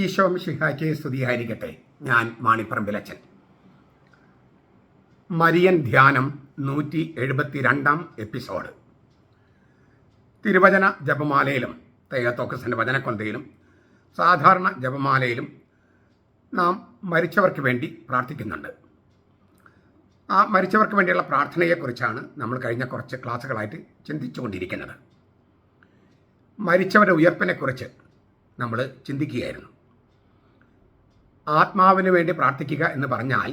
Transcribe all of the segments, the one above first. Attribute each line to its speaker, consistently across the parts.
Speaker 1: ഈശോ മിശിഹായ്ക്ക് സ്തുതിയായിരിക്കട്ടെ. ഞാൻ മാണിപ്പറമ്പിലച്ചൻ. മരിയൻ ധ്യാനം 172 എപ്പിസോഡ്. തിരുവചന ജപമാലയിലും തെയ്യത്തോക്കസിൻ്റെ വചനക്കൊന്തയിലും സാധാരണ ജപമാലയിലും നാം മരിച്ചവർക്ക് വേണ്ടി പ്രാർത്ഥിക്കുന്നുണ്ട്. ആ മരിച്ചവർക്ക് വേണ്ടിയുള്ള പ്രാർത്ഥനയെക്കുറിച്ചാണ് നമ്മൾ കഴിഞ്ഞ കുറച്ച് ക്ലാസ്സുകളായിട്ട് ചിന്തിച്ചുകൊണ്ടിരിക്കുന്നത്. മരിച്ചവരുടെ ഉയർപ്പിനെക്കുറിച്ച് നമ്മൾ ചിന്തിക്കുകയായിരുന്നു. ആത്മാവിന് വേണ്ടി പ്രാർത്ഥിക്കുക എന്ന് പറഞ്ഞാൽ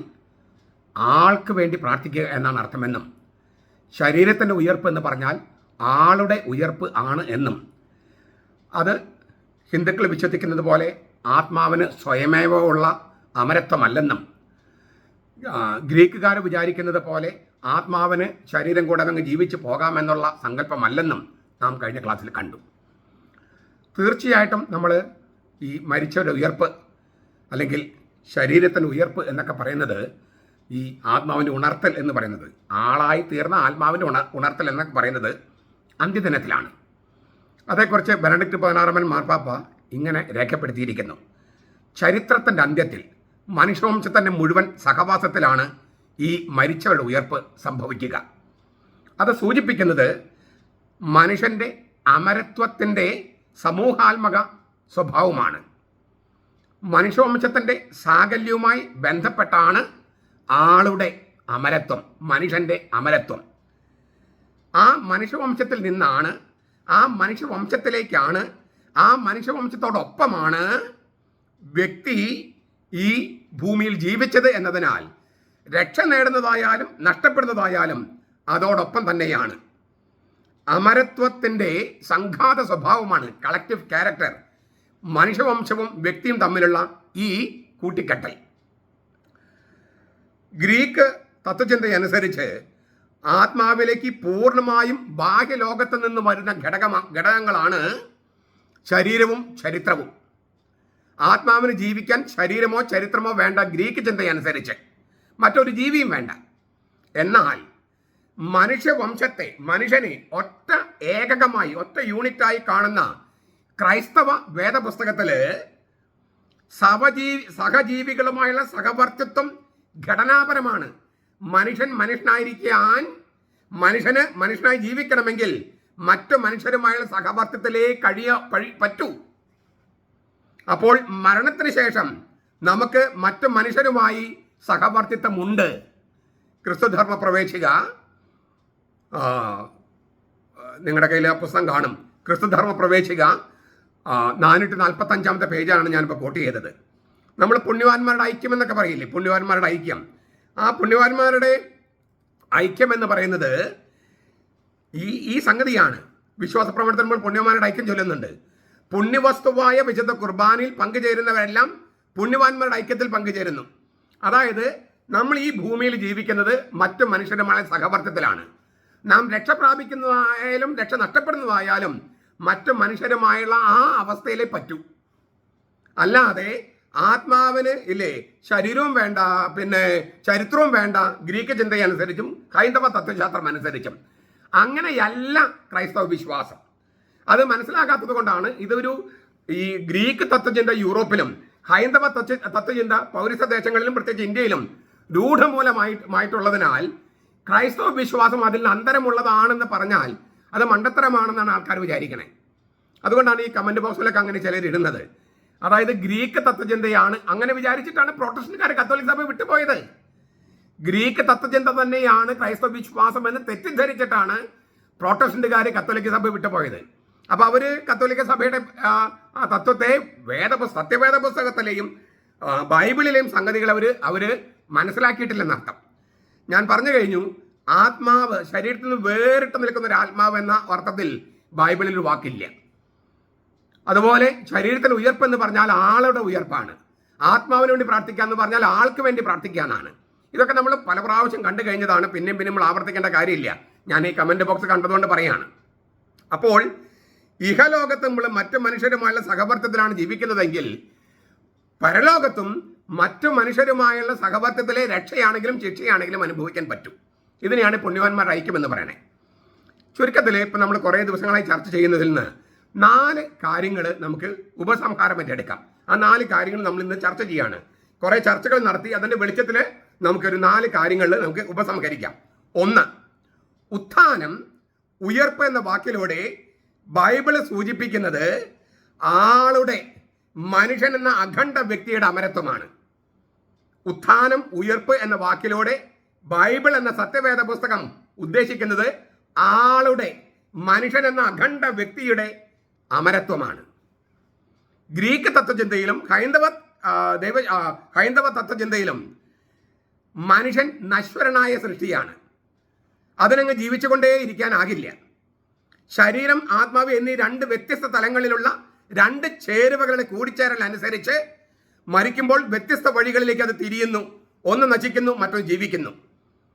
Speaker 1: ആൾക്ക് വേണ്ടി പ്രാർത്ഥിക്കുക എന്നാണ് അർത്ഥമെന്നും, ശരീരത്തിൻ്റെ ഉയർപ്പ് എന്ന് പറഞ്ഞാൽ ആളുടെ ഉയർപ്പ് ആണ് എന്നും, അത് ഹിന്ദുക്കൾ വിശ്വസിക്കുന്നത് പോലെ ആത്മാവിന് സ്വയമേവ ഉള്ള അമരത്വമല്ലെന്നും, ഗ്രീക്കുകാർ വിചാരിക്കുന്നത് പോലെ ആത്മാവിന് ശരീരം കൂടാതെ അങ്ങ് ജീവിച്ച് പോകാമെന്നുള്ള സങ്കല്പമല്ലെന്നും നാം കഴിഞ്ഞ ക്ലാസ്സിൽ കണ്ടു. തീർച്ചയായിട്ടും നമ്മൾ ഈ മരിച്ചവരുടെ ഉയർപ്പ് അല്ലെങ്കിൽ ശരീരത്തിൻ്റെ ഉയർപ്പ് എന്നൊക്കെ പറയുന്നത്, ഈ ആത്മാവിൻ്റെ ഉണർത്തൽ എന്ന് പറയുന്നത്, ആളായി തീർന്ന ആത്മാവിൻ്റെ ഉണർത്തൽ എന്നൊക്കെ പറയുന്നത് അന്ത്യദിനത്തിലാണ്. അതേക്കുറിച്ച് ബെനഡിക്ട് 16 മാർപ്പാപ്പ ഇങ്ങനെ രേഖപ്പെടുത്തിയിരിക്കുന്നു: ചരിത്രത്തിൻ്റെ അന്ത്യത്തിൽ മനുഷ്യവംശത്തിൻ്റെ മുഴുവൻ സഹവാസത്തിലാണ് ഈ മരിച്ചവരുടെ ഉയർപ്പ് സംഭവിക്കുക. അത് സൂചിപ്പിക്കുന്നത് മനുഷ്യൻ്റെ അമരത്വത്തിൻ്റെ സമൂഹാത്മക സ്വഭാവമാണ്. മനുഷ്യവംശത്തിൻ്റെ സാകല്യവുമായി ബന്ധപ്പെട്ടാണ് ആളുടെ അമരത്വം, മനുഷ്യൻ്റെ അമരത്വം. ആ മനുഷ്യവംശത്തിൽ നിന്നാണ്, ആ മനുഷ്യവംശത്തിലേക്കാണ്, ആ മനുഷ്യവംശത്തോടൊപ്പമാണ് വ്യക്തി ഈ ഭൂമിയിൽ ജീവിച്ചത് എന്നതിനാൽ രക്ഷ നേടുന്നതായാലും നഷ്ടപ്പെടുന്നതായാലും അതോടൊപ്പം തന്നെയാണ്. അമരത്വത്തിൻ്റെ സംഘാത സ്വഭാവമാണ്, കളക്റ്റീവ് ക്യാരക്ടർ, മനുഷ്യവംശവും വ്യക്തിയും തമ്മിലുള്ള ഈ കൂട്ടിക്കെട്ടൽ. ഗ്രീക്ക് തത്വചിന്തയനുസരിച്ച് ആത്മാവിലേക്ക് പൂർണ്ണമായും ബാഹ്യലോകത്ത് നിന്ന് വരുന്ന ഘടകങ്ങളാണ് ശരീരവും ചരിത്രവും. ആത്മാവിന് ജീവിക്കാൻ ശരീരമോ ചരിത്രമോ വേണ്ട ഗ്രീക്ക് ചിന്തയനുസരിച്ച്, മറ്റൊരു ജീവിയും വേണ്ട. എന്നാൽ മനുഷ്യവംശത്തെ, മനുഷ്യനെ ഒറ്റ ഏകകമായി, ഒറ്റ യൂണിറ്റായി കാണുന്ന ക്രൈസ്തവ വേദപുസ്തകത്തിൽ സഹജീവികളുമായുള്ള സഹവർത്തിത്വം ഘടനാപരമാണ്. മനുഷ്യൻ മനുഷ്യനായിരിക്കാൻ, മനുഷ്യന് മനുഷ്യനായി ജീവിക്കണമെങ്കിൽ മറ്റു മനുഷ്യരുമായുള്ള സഹവർത്തിത്വത്തിലേ പറ്റൂ. അപ്പോൾ മരണത്തിന് ശേഷം നമുക്ക് മറ്റു മനുഷ്യരുമായി സഹവർത്തിത്വമുണ്ട്. ക്രിസ്തുധർമ്മ പ്രവേശിക, നിങ്ങളുടെ കയ്യിൽ പുസ്തകം കാണും. ക്രിസ്തുധർമ്മ പ്രവേശിക 445 പേജാണ് ഞാനിപ്പോൾ കോട്ട് ചെയ്തത്. നമ്മൾ പുണ്യവാന്മാരുടെ ഐക്യം എന്നൊക്കെ പറയില്ലേ, പുണ്യവാന്മാരുടെ ഐക്യം. ആ പുണ്യവാന്മാരുടെ ഐക്യം എന്ന് പറയുന്നത് ഈ സംഗതിയാണ്. വിശ്വാസ പ്രവർത്തനങ്ങൾ പുണ്യവാന്മാരുടെ ഐക്യം ചൊല്ലുന്നുണ്ട്. പുണ്യവസ്തുവായ വിശുദ്ധ കുർബാനയിൽ പങ്കുചേരുന്നവരെല്ലാം പുണ്യവാന്മാരുടെ ഐക്യത്തിൽ പങ്കുചേരുന്നു. അതായത് നമ്മൾ ഈ ഭൂമിയിൽ ജീവിക്കുന്നത് മറ്റു മനുഷ്യരുമായ സഹവർത്തത്തിലാണ്. നാം രക്ഷ പ്രാപിക്കുന്നതായാലും രക്ഷ നഷ്ടപ്പെടുന്നതായാലും മറ്റു മനുഷ്യരുമായുള്ള ആ അവസ്ഥയിലേ പറ്റൂ. അല്ലാതെ ആത്മാവിന് ഇല്ലേ ശരീരവും വേണ്ട, പിന്നെ ചരിത്രവും വേണ്ട, ഗ്രീക്ക് ചിന്തയനുസരിച്ചും ഹൈന്ദവ തത്വശാസ്ത്രം അനുസരിച്ചും. അങ്ങനെയല്ല ക്രൈസ്തവ വിശ്വാസം. അത് മനസ്സിലാക്കാത്തത് കൊണ്ടാണ് ഈ ഗ്രീക്ക് തത്വചിന്ത യൂറോപ്പിലും ഹൈന്ദവ തത്വചിന്ത പൗരസ്ത്യ ദേശങ്ങളിലും പ്രത്യേകിച്ച് ഇന്ത്യയിലും രൂഢമൂലമായിട്ടുള്ളതിനാൽ ക്രൈസ്തവ വിശ്വാസം അതിൽ അന്തരമുള്ളതാണെന്ന് പറഞ്ഞാൽ അത് മണ്ടത്തരമാണെന്നാണ് ആൾക്കാർ വിചാരിക്കണേ. അതുകൊണ്ടാണ് ഈ കമന്റ് ബോക്സിലൊക്കെ അങ്ങനെ ചിലർ ഇടുന്നത്. അതായത് ഗ്രീക്ക് തത്വചിന്തയാണ്, അങ്ങനെ വിചാരിച്ചിട്ടാണ് പ്രൊട്ടസ്റ്റന്റുകാർ കത്തോലിക്ക സഭ വിട്ടുപോയത്. ഗ്രീക്ക് തത്വചിന്ത തന്നെയാണ് ക്രൈസ്തവ വിശ്വാസം എന്ന് തെറ്റിദ്ധരിച്ചിട്ടാണ് പ്രൊട്ടസ്റ്റന്റുകാർ കത്തോലിക്ക സഭ വിട്ടുപോയത്. അപ്പോൾ അവർ കത്തോലിക്ക സഭയുടെ തത്വത്തെ സത്യവേദ പുസ്തകത്തിലെയും ബൈബിളിലെയും സംഗതികൾ അവർ മനസ്സിലാക്കിയിട്ടില്ലെന്നർത്ഥം. ഞാൻ പറഞ്ഞു കഴിഞ്ഞു, ആത്മാവ് ശരീരത്തിൽ നിന്ന് വേറിട്ട് നിൽക്കുന്ന ഒരു ആത്മാവ് എന്ന അർത്ഥത്തിൽ ബൈബിളിൽ ഒരു വാക്കില്ല. അതുപോലെ ശരീരത്തിന് ഉയർപ്പ് എന്ന് പറഞ്ഞാൽ ആളുടെ ഉയർപ്പാണ്. ആത്മാവിന് വേണ്ടി പ്രാർത്ഥിക്കുക എന്ന് പറഞ്ഞാൽ ആൾക്ക് വേണ്ടി പ്രാർത്ഥിക്കാനാണ്. ഇതൊക്കെ നമ്മൾ പല പ്രാവശ്യം കണ്ടു കഴിഞ്ഞതാണ്, പിന്നെയും നമ്മൾ ആവർത്തിക്കേണ്ട കാര്യമില്ല. ഞാൻ ഈ കമന്റ് ബോക്സ് കണ്ടതുകൊണ്ട് പറയാണ്. അപ്പോൾ ഇഹലോകത്ത് നമ്മൾ മറ്റു മനുഷ്യരുമായുള്ള സഹവർത്തത്തിലാണ് ജീവിക്കുന്നതെങ്കിൽ പരലോകത്തും മറ്റു മനുഷ്യരുമായുള്ള സഹവർത്തത്തിലെ രക്ഷയാണെങ്കിലും ശിക്ഷയാണെങ്കിലും അനുഭവിക്കാൻ പറ്റും. ഇതിനെയാണ് പുണ്യവാന്മാരുടെ ഐക്യം എന്ന് പറയണേ. ചുരുക്കത്തിൽ ഇപ്പം നമ്മൾ കുറേ ദിവസങ്ങളായി ചർച്ച ചെയ്യുന്നതിൽ നിന്ന് 4 കാര്യങ്ങൾ നമുക്ക് ഉപസംഹാരമായിട്ട് എടുക്കാം. ആ 4 കാര്യങ്ങൾ നമ്മൾ ഇന്ന് ചർച്ച ചെയ്യാണ്. കുറെ ചർച്ചകൾ നടത്തി അതിന്റെ വെളിച്ചത്തിൽ നമുക്കൊരു 4 കാര്യങ്ങളിൽ നമുക്ക് ഉപസംഹരിക്കാം. 1, ഉത്ഥാനം, ഉയർപ്പ് എന്ന വാക്കിലൂടെ ബൈബിള് സൂചിപ്പിക്കുന്നത് ആളുടെ, മനുഷ്യൻ എന്ന അഖണ്ഡ വ്യക്തിയുടെ അമരത്വമാണ്. ഉത്ഥാനം, ഉയർപ്പ് എന്ന വാക്കിലൂടെ ബൈബിൾ എന്ന സത്യവേദ പുസ്തകം ഉദ്ദേശിക്കുന്നത് ആളുടെ, മനുഷ്യൻ എന്ന അഖണ്ഡ വ്യക്തിയുടെ അമരത്വമാണ്. ഗ്രീക്ക് തത്വചിന്തയിലും ഹൈന്ദവ തത്വചിന്തയിലും മനുഷ്യൻ നശ്വരനായ സൃഷ്ടിയാണ്. അതിനങ്ങ് ജീവിച്ചുകൊണ്ടേ ഇരിക്കാനാകില്ല. ശരീരം, ആത്മാവ് എന്നീ 2 വ്യത്യസ്ത തലങ്ങളിലുള്ള 2 ചേരുവകളുടെ കൂടിച്ചേരൽ അനുസരിച്ച് മരിക്കുമ്പോൾ വ്യത്യസ്ത വഴികളിലേക്ക് അത് തിരിയുന്നു. ഒന്ന് നശിക്കുന്നു, മറ്റൊന്ന് ജീവിക്കുന്നു.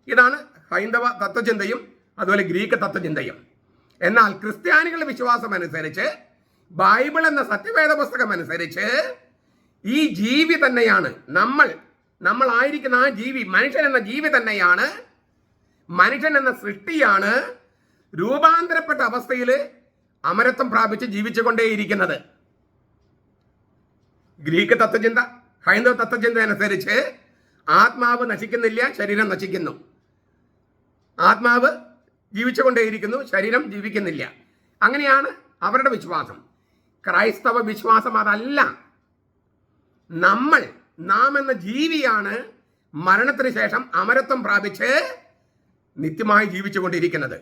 Speaker 1: ഇതാണ് ഹൈന്ദവ തത്വചിന്തയും അതുപോലെ ഗ്രീക്ക് തത്വചിന്തയും. എന്നാൽ ക്രിസ്ത്യാനികളുടെ വിശ്വാസം അനുസരിച്ച്, ബൈബിൾ എന്ന സത്യവേദ പുസ്തകം അനുസരിച്ച് ഈ ജീവി തന്നെയാണ് നമ്മളായിരിക്കുന്ന ആ ജീവി, മനുഷ്യൻ എന്ന ജീവി തന്നെയാണ്, മനുഷ്യൻ എന്ന സൃഷ്ടിയാണ് രൂപാന്തരപ്പെട്ട അവസ്ഥയിൽ അമരത്വം പ്രാപിച്ച് ജീവിച്ചുകൊണ്ടേയിരിക്കുന്നത്. ഗ്രീക്ക് തത്വചിന്ത, ഹൈന്ദവ തത്വചിന്ത അനുസരിച്ച് ആത്മാവ് നശിക്കുന്നില്ല, ശരീരം നശിക്കുന്നു. ആത്മാവ് ജീവിച്ചുകൊണ്ടേയിരിക്കുന്നു, ശരീരം ജീവിക്കുന്നില്ല. അങ്ങനെയാണ് അവരുടെ വിശ്വാസം. ക്രൈസ്തവ വിശ്വാസം അതല്ല. നാം എന്ന ജീവിയാണ് മരണത്തിന് ശേഷം അമരത്വം പ്രാപിച്ച് നിത്യമായി ജീവിച്ചുകൊണ്ടിരിക്കുന്നത്.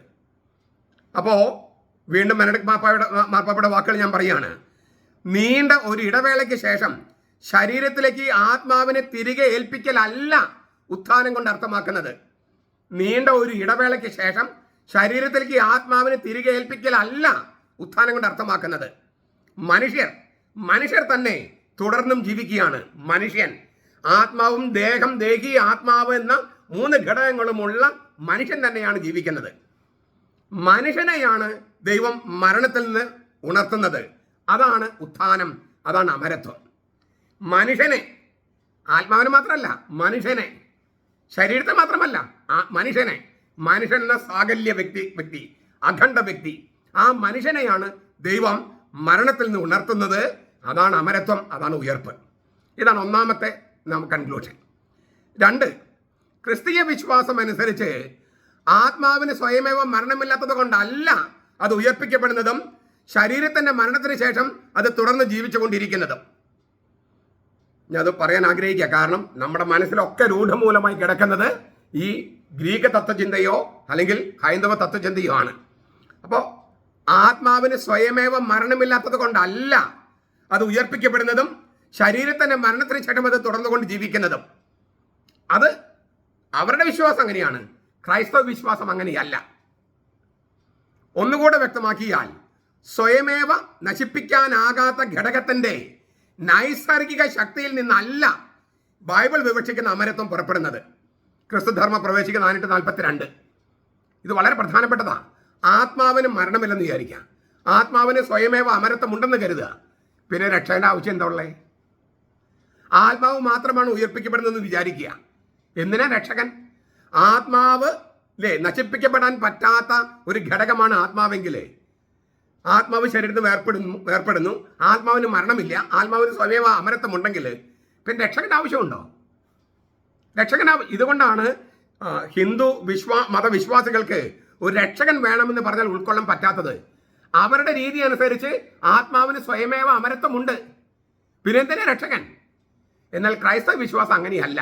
Speaker 1: അപ്പോ വീണ്ടും ബെനഡിക്ട് മാർപ്പാപ്പയുടെ വാക്കുകൾ ഞാൻ പറയാണ്. നീണ്ട ഒരു ഇടവേളയ്ക്ക് ശേഷം ശരീരത്തിലേക്ക് ആത്മാവിനെ തിരികെ ഏൽപ്പിക്കലല്ല ഉത്ഥാനം കൊണ്ട് അർത്ഥമാക്കുന്നത്. നീണ്ട ഒരു ഇടവേളയ്ക്ക് ശേഷം ശരീരത്തിലേക്ക് ആത്മാവിനെ തിരികെ ഏൽപ്പിക്കലല്ല ഉത്ഥാനം കൊണ്ട് അർത്ഥമാക്കുന്നത്. മനുഷ്യർ തന്നെ തുടർന്നും ജീവിക്കുകയാണ്. മനുഷ്യൻ, ആത്മാവും ദേഹം, ദേഹി, ആത്മാവ് എന്ന 3 ഘടകങ്ങളുമുള്ള മനുഷ്യൻ തന്നെയാണ് ജീവിക്കുന്നത്. മനുഷ്യനെയാണ് ദൈവം മരണത്തിൽ നിന്ന് ഉണർത്തുന്നത്. അതാണ് ഉത്ഥാനം, അതാണ് അമരത്വം. മനുഷ്യനെ, ആത്മാവിനെ മാത്രമല്ല, മനുഷ്യനെ, ശരീരത്തെ മാത്രമല്ല, മനുഷ്യൻ എന്ന സാകല്യ വ്യക്തി, അഖണ്ഡ വ്യക്തി, ആ മനുഷ്യനെയാണ് ദൈവം മരണത്തിൽ നിന്ന് ഉണർത്തുന്നത്. അതാണ് അമരത്വം, അതാണ് ഉയർപ്പ്. ഇതാണ് ഒന്നാമത്തെ കൺക്ലൂഷൻ. 2, ക്രിസ്തീയ വിശ്വാസം അനുസരിച്ച് ആത്മാവിന് സ്വയമേവ മരണമില്ലാത്തത് കൊണ്ടല്ല അത് ഉയർപ്പിക്കപ്പെടുന്നതും ശരീരത്തിന്റെ മരണത്തിന് ശേഷം അത് തുടർന്ന് ജീവിച്ചുകൊണ്ടിരിക്കുന്നതും. ഞാൻ അത് പറയാൻ ആഗ്രഹിക്കുക. കാരണം നമ്മുടെ മനസ്സിലൊക്കെ രൂഢമൂലമായി കിടക്കുന്നത് ഈ ഗ്രീക്ക് തത്വചിന്തയോ അല്ലെങ്കിൽ ഹൈന്ദവ തത്വചിന്തയോ ആണ്. അപ്പോൾ ആത്മാവിന് സ്വയമേവ മരണമില്ലാത്തത് കൊണ്ടല്ല അത് ഉയർപ്പിക്കപ്പെടുന്നതും ശരീരത്തിന്റെ മരണത്തിന് ശേഷം അത് തുടർന്നുകൊണ്ട് ജീവിക്കുന്നതും. അത് അവരുടെ വിശ്വാസം അങ്ങനെയാണ്. ക്രൈസ്തവ വിശ്വാസം അങ്ങനെയല്ല. ഒന്നുകൂടെ വ്യക്തമാക്കിയാൽ, സ്വയമേവ നശിപ്പിക്കാനാകാത്ത ഘടകത്തിന്റെ നൈസർഗിക ശക്തിയിൽ നിന്നല്ല ബൈബിൾ വിവക്ഷിക്കുന്ന അമരത്വം പുറപ്പെടുന്നത്. ക്രിസ്തുധർമ്മ പ്രവേശിക 442. ഇത് വളരെ പ്രധാനപ്പെട്ടതാണ്. ആത്മാവിന് മരണമില്ലെന്ന് വിചാരിക്കുക, ആത്മാവിന് സ്വയമേവ അമരത്വം ഉണ്ടെന്ന് കരുതുക, പിന്നെ രക്ഷയുടെ ആവശ്യം എന്താ ഉള്ളേ? ആത്മാവ് മാത്രമാണ് ഉയർപ്പിക്കപ്പെടുന്നതെന്ന് വിചാരിക്കുക. എന്തിനാ രക്ഷകൻ? ആത്മാവ് നശിപ്പിക്കപ്പെടാൻ പറ്റാത്ത ഒരു ഘടകമാണ് ആത്മാവെങ്കിൽ, ആത്മാവ് ശരീരത്തിൽ വേർപ്പെടുന്നു, ആത്മാവിന് മരണമില്ല, ആത്മാവിന് സ്വയമേവ അമരത്വം ഉണ്ടെങ്കിൽ പിന്നെ രക്ഷകന്റെ ആവശ്യമുണ്ടോ? ഇതുകൊണ്ടാണ് ഹിന്ദു മതവിശ്വാസികൾക്ക് ഒരു രക്ഷകൻ വേണമെന്ന് പറഞ്ഞാൽ ഉൾക്കൊള്ളാൻ പറ്റാത്തത്. അവരുടെ രീതി അനുസരിച്ച് ആത്മാവിന് സ്വയമേവ അമരത്വമുണ്ട്, പിന്നെ എന്തിനാ രക്ഷകൻ? എന്നാൽ ക്രൈസ്തവ വിശ്വാസം അങ്ങനെയല്ല.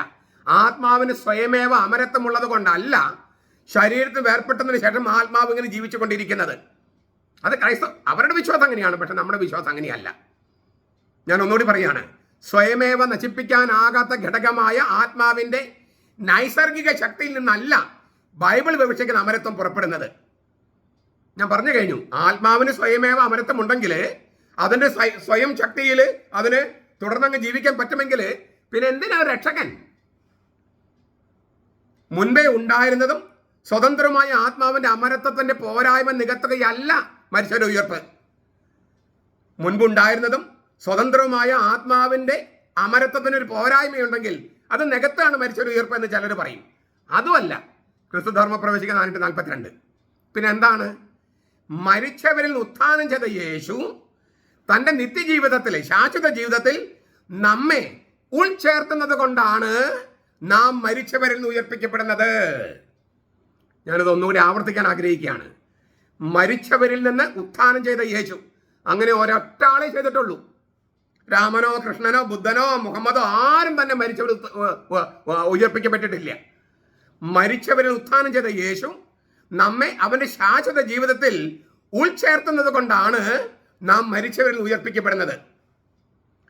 Speaker 1: ആത്മാവിന് സ്വയമേവ അമരത്വമുള്ളത് കൊണ്ടല്ല ശരീരത്തിൽ വേർപ്പെട്ടതിന് ശേഷം ആത്മാവ് ഇങ്ങനെ ജീവിച്ചുകൊണ്ടിരിക്കുന്നത്. അത് അവരുടെ വിശ്വാസം അങ്ങനെയാണ്. പക്ഷെ നമ്മുടെ വിശ്വാസം അങ്ങനെയല്ല. ഞാൻ ഒന്നുകൂടി പറയാണ്. സ്വയമേവ നശിപ്പിക്കാനാകാത്ത ഘടകമായ ആത്മാവിന്റെ നൈസർഗിക ശക്തിയിൽ നിന്നല്ല ബൈബിൾ വിവക്ഷിക്കുന്ന അമരത്വം പുറപ്പെടുന്നത്. ഞാൻ പറഞ്ഞു കഴിഞ്ഞു. ആത്മാവിന് സ്വയമേവ അമരത്വം ഉണ്ടെങ്കിൽ, അതിന്റെ സ്വയം ശക്തിയിൽ അതിന് തുടർന്നങ്ങ് ജീവിക്കാൻ പറ്റുമെങ്കിൽ പിന്നെ എന്തിനാ രക്ഷകൻ? മുൻപേ ഉണ്ടായിരുന്നതും സ്വതന്ത്രമായ ആത്മാവിന്റെ അമരത്വത്തിന്റെ പോരായ്മ നികത്തുകയല്ല മരിച്ചവരുടെ ഉയർപ്പ്. മുൻപുണ്ടായിരുന്നതും സ്വതന്ത്രവുമായ ആത്മാവിന്റെ അമരത്വത്തിന് ഒരു പോരായ്മയുണ്ടെങ്കിൽ അത് നികത്താണ് മരിച്ചവരുടെ ഉയർപ്പ് എന്ന് ചിലർ പറയും. അതുമല്ല ക്രിസ്തുധർമ്മ പ്രവേശിക 442. പിന്നെ എന്താണ്? മരിച്ചവരിൽ ഉത്ഥാനം ചെയ്ത യേശു തൻ്റെ നിത്യജീവിതത്തിൽ, ശാശ്വത ജീവിതത്തിൽ നമ്മെ ഉൾച്ചേർത്തുന്നത് കൊണ്ടാണ് നാം മരിച്ചവരിൽ നിന്ന് ഉയർപ്പിക്കപ്പെടുന്നത്. ഞാനത് ഒന്നുകൂടി ആവർത്തിക്കാൻ ആഗ്രഹിക്കുകയാണ്. മരിച്ചവരിൽ നിന്ന് ഉത്ഥാനം ചെയ്ത യേശു, അങ്ങനെ ഒരൊറ്റ ആളെ ചെയ്തിട്ടുള്ളൂ. രാമനോ കൃഷ്ണനോ ബുദ്ധനോ മുഹമ്മദോ ആരും തന്നെ മരിച്ചവർ ഉയർപ്പിക്കപ്പെട്ടിട്ടില്ല. മരിച്ചവരിൽ ഉത്ഥാനം ചെയ്ത യേശു നമ്മെ അവന്റെ ശാശ്വത ജീവിതത്തിൽ ഉൾച്ചേർത്തുന്നത് കൊണ്ടാണ് നാം മരിച്ചവരിൽ ഉയർപ്പിക്കപ്പെടുന്നത്.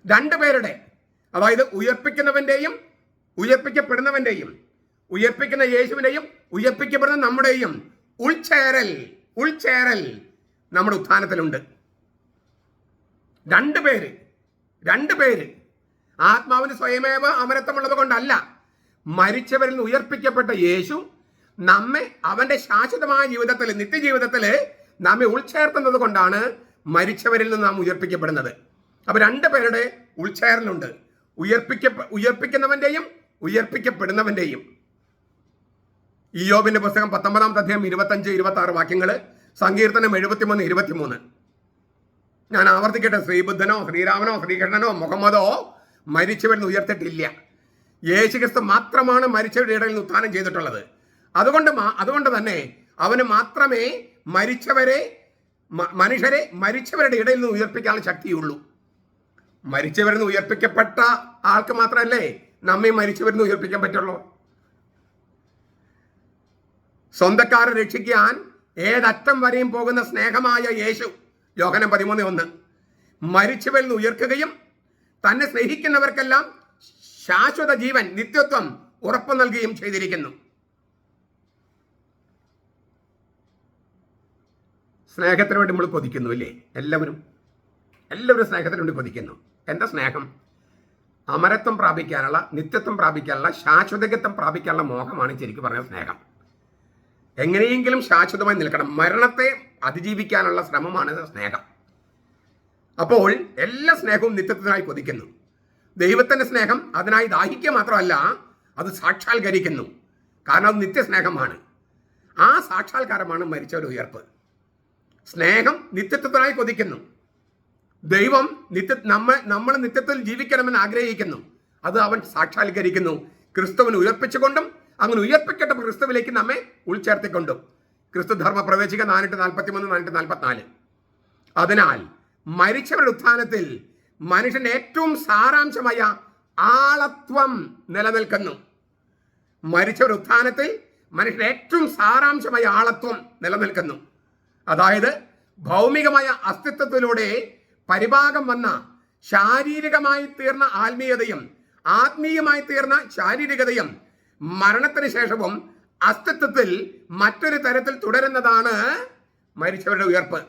Speaker 1: രണ്ടുപേരുടെ, അതായത് ഉയർപ്പിക്കുന്നവന്റെയും ഉയർപ്പിക്കപ്പെടുന്നവന്റെയും, ഉയർപ്പിക്കുന്ന യേശുവിന്റെയും ഉയർപ്പിക്കപ്പെടുന്ന നമ്മുടെയും ഉൾച്ചേരൽ നമ്മുടെ ഉത്ഥാനത്തിലുണ്ട്. രണ്ടുപേര് ആത്മാവിന് സ്വയമേവ അമരത്വമുള്ളത് കൊണ്ടല്ല, മരിച്ചവരിൽ ഉയർപ്പിക്കപ്പെട്ട യേശു നമ്മെ അവന്റെ ശാശ്വതമായ ജീവിതത്തിൽ, നിത്യജീവിതത്തിൽ നമ്മെ ഉൾച്ചേർത്തുന്നത് കൊണ്ടാണ് മരിച്ചവരിൽ നിന്ന് നാം ഉയർപ്പിക്കപ്പെടുന്നത്. അപ്പൊ രണ്ടുപേരുടെ ഉൾച്ചേരലുണ്ട്, ഉയർപ്പിക്കുന്നവന്റെയും ഉയർപ്പിക്കപ്പെടുന്നവന്റെയും. ഇയ്യോബിന്റെ പുസ്തകം 19-ാം അധ്യായം 25-26 വാക്യങ്ങൾ, സങ്കീർത്തനം 73-23. ഞാൻ ആവർത്തിക്കട്ടെ, ശ്രീബുദ്ധനോ ശ്രീരാമനോ ശ്രീകൃഷ്ണനോ മുഹമ്മദോ മരിച്ചവരിൽ ഉയർത്തിട്ടില്ല. യേശുക്രിസ്തു മാത്രമാണ് മരിച്ചവരുടെ ഇടയിൽ നിന്ന് ഉത്ഥാനം ചെയ്തിട്ടുള്ളത്. അതുകൊണ്ട് തന്നെ അവന് മാത്രമേ മനുഷ്യരെ മരിച്ചവരുടെ ഇടയിൽ നിന്ന് ഉയർപ്പിക്കാനുള്ള ശക്തിയുള്ളൂ. മരിച്ചവരിൽ നിന്ന് ഉയർപ്പിക്കപ്പെട്ട ആൾക്ക് മാത്രമല്ലേ നമ്മെ മരിച്ചവരിൽ നിന്ന് ഉയർപ്പിക്കാൻ പറ്റുള്ളൂ. സ്വന്തക്കാരെ രക്ഷിക്കാൻ ഏതറ്റം വരെയും പോകുന്ന സ്നേഹമായ യേശു, യോഹന്നാൻ 13:1, മരിച്ചവരിൽ നിന്ന് ഉയർക്കുകയും തന്നെ സ്നേഹിക്കുന്നവർക്കെല്ലാം ശാശ്വത ജീവൻ, നിത്യത്വം ഉറപ്പു നൽകുകയും ചെയ്തിരിക്കുന്നു. സ്നേഹത്തിന് വേണ്ടി നമ്മൾ കൊതിക്കുന്നു അല്ലേ? എല്ലാവരും സ്നേഹത്തിന് വേണ്ടി കൊതിക്കുന്നു. എന്താ സ്നേഹം? അമരത്വം പ്രാപിക്കാനുള്ള, നിത്യത്വം പ്രാപിക്കാനുള്ള, ശാശ്വതത്വം പ്രാപിക്കാനുള്ള മോഹമാണ് ശരിക്കും പറഞ്ഞ സ്നേഹം. എങ്ങനെയെങ്കിലും ശാശ്വതമായി നിൽക്കണം, മരണത്തെ അതിജീവിക്കാനുള്ള ശ്രമമാണ് സ്നേഹം. അപ്പോൾ എല്ലാ സ്നേഹവും നിത്യത്വത്തിനായി കൊതിക്കുന്നു. ദൈവത്തിന്റെ സ്നേഹം അതിനായി ദാഹിക്കുക മാത്രമല്ല, അത് സാക്ഷാത്കരിക്കുന്നു. കാരണം അത് നിത്യസ്നേഹമാണ്. ആ സാക്ഷാത്കാരമാണ് മരിച്ചവരുടെ ഉയർപ്പ്. സ്നേഹം നിത്യത്വത്തിനായി കൊതിക്കുന്നു. ദൈവം നമ്മൾ നിത്യത്തിൽ ജീവിക്കണമെന്ന് ആഗ്രഹിക്കുന്നു. അത് അവൻ സാക്ഷാത്കരിക്കുന്നു, ക്രിസ്തുവിനെ ഉയർപ്പിച്ചുകൊണ്ടും അങ്ങനെ ഉയർപ്പിക്കപ്പെട്ട ക്രിസ്തുവിലേക്ക് നമ്മെ ഉൾച്ചേർത്തിക്കൊണ്ടും. ക്രിസ്തു ധർമ്മ പ്രവേശിക 4:43-4:44. അതിനാൽ മരിച്ചവരുടെ ഉത്ഥാനത്തിൽ മനുഷ്യന്റെ ഏറ്റവും സാരാംശമായ ആളത്വം നിലനിൽക്കുന്നു. മരിച്ചവരുടെ ഉത്ഥാനത്തിൽ മനുഷ്യന്റെ ഏറ്റവും സാരാംശമായ ആളത്വം നിലനിൽക്കുന്നു. അതായത് ഭൗമികമായ അസ്തിത്വത്തിലൂടെ പരിഭാഗം വന്ന ശാരീരികമായി തീർന്ന ആത്മീയതയും ആത്മീയമായി തീർന്ന ശാരീരികതയും മരണത്തിന് ശേഷവും അസ്തിത്വത്തിൽ മറ്റൊരു തരത്തിൽ തുടരുന്നതാണ് മരിച്ചവരുടെ ഉയർപ്പ്.